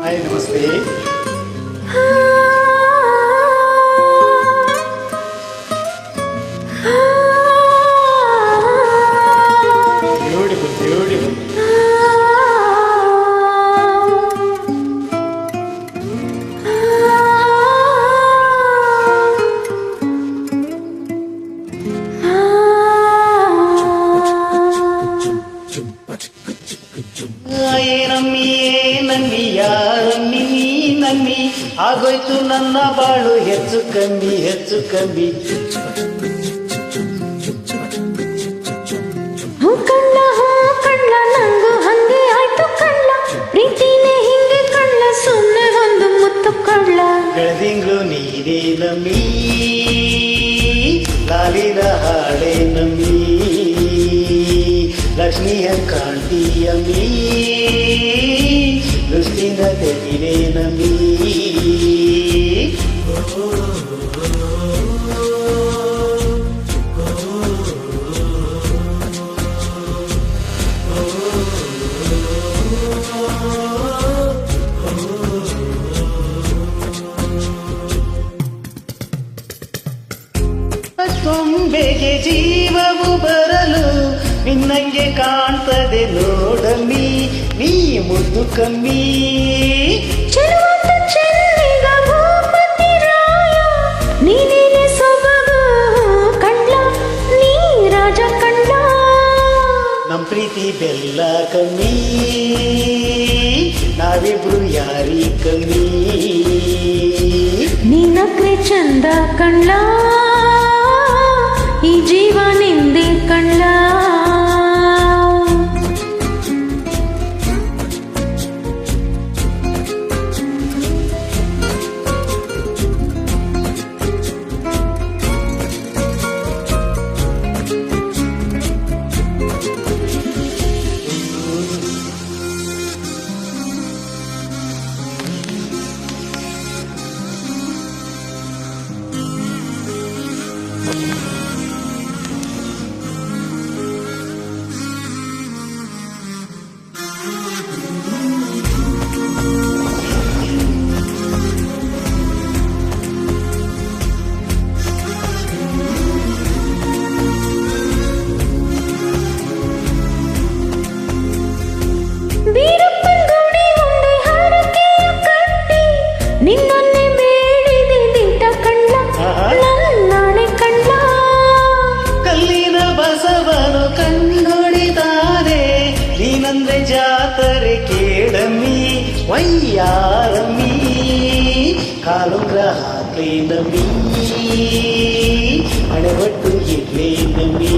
Hi ನಮಸ್ತೆ. Beautiful beautiful. ಏನಮ್ಮಿ ನಮ್ಮಿ ಯಾರಮ್ಮಿ ನೀ ನಮ್ಮಿ ಆಗೋಯ್ತು ನನ್ನ ಬಾಳು ಹೆಚ್ಚು ಕಮ್ಮಿ ಹೆಚ್ಚು ಕಮ್ಮಿ. ಕಳ್ಳ ನಂಗೂ ಹಂಗೆ ಆಯ್ತು ಕಳ್ಳ, ಪ್ರೀತಿನೇ ಹಿಂಗೆ ಕಳ್ಳ, ಸುಮ್ಮನೆ ಒಂದು ಮುತ್ತು ಕಳ್ಳ. ಬೆಳದಿಂಗ್ಳು ನೀರೇ ನಮ್ಮಿ, ಲಾಲಿನ ಹಾಡೇ ನಮ್ಮಿ, ಲಕ್ಷ್ಮಿಯ ಕಾಣ್ತೀಯಮ್ಮಿ, ದೃಷ್ಟಿನ ತೆಗಿರೇ ನಮ್ಮಿ. ಕೊಂಬೆಗೆ ಜೀವವು ಬರಲು ನಿನ್ನಂಗೆ ಕಾಣ್ತದೆ ನೋಡಮ್ಮಿ, ನೀ ಮುದ್ದು ಕಮ್ಮಿ. ಚೆಲುವಂತ ಚೆನ್ನಿಗ ಭೂಪತಿ ರಾಯ, ನೀನೇನೆ ಸೊಬಗು ಕಳ್ಳ, ನೀ ರಾಜ ಕಳ್ಳ. ನಮ್ ಪ್ರೀತಿ ಬೆಲ್ಲ ಕಮ್ಮಿ, ನಾವಿಬ್ರು ಯಾರಿ ಕಮ್ಮಿ. ನೀನಕ್ರೆ ಚಂದ ಕಳ್ಳ, ಈ ಜೀವ ನಿಂದೆ ಕಳ್ಳ. ವೀರಪ್ಪನ್ ಗೌಡಿ ಉಂಡೆ ಹಾರಕೆಯ ಕಟ್ಟಿ, ನಿನ್ನನ್ನೇ ಬೇಡಿದೆ ದಿಟ್ಟ ಕಳ್ಳ, ನನ್ನಾಣೆ ಕಳ್ಳ. ಕಲ್ಲಿನ ಬಸವನು ಕಣ್ಣೊಡಿದಾರೆ, ನೀನಂದ್ರೆ ಜಾತರೆ ಕೇಳಮ್ಮಿ, ವಯ್ಯಾರಮ್ಮಿ, ಕಾಲುಂಗ್ರ ಹಾಕ್ಲೇ ನಮ್ಮಿ, ಹಣೆಬಟ್ಟು ಇಡ್ಲೇ ನಮ್ಮಿ.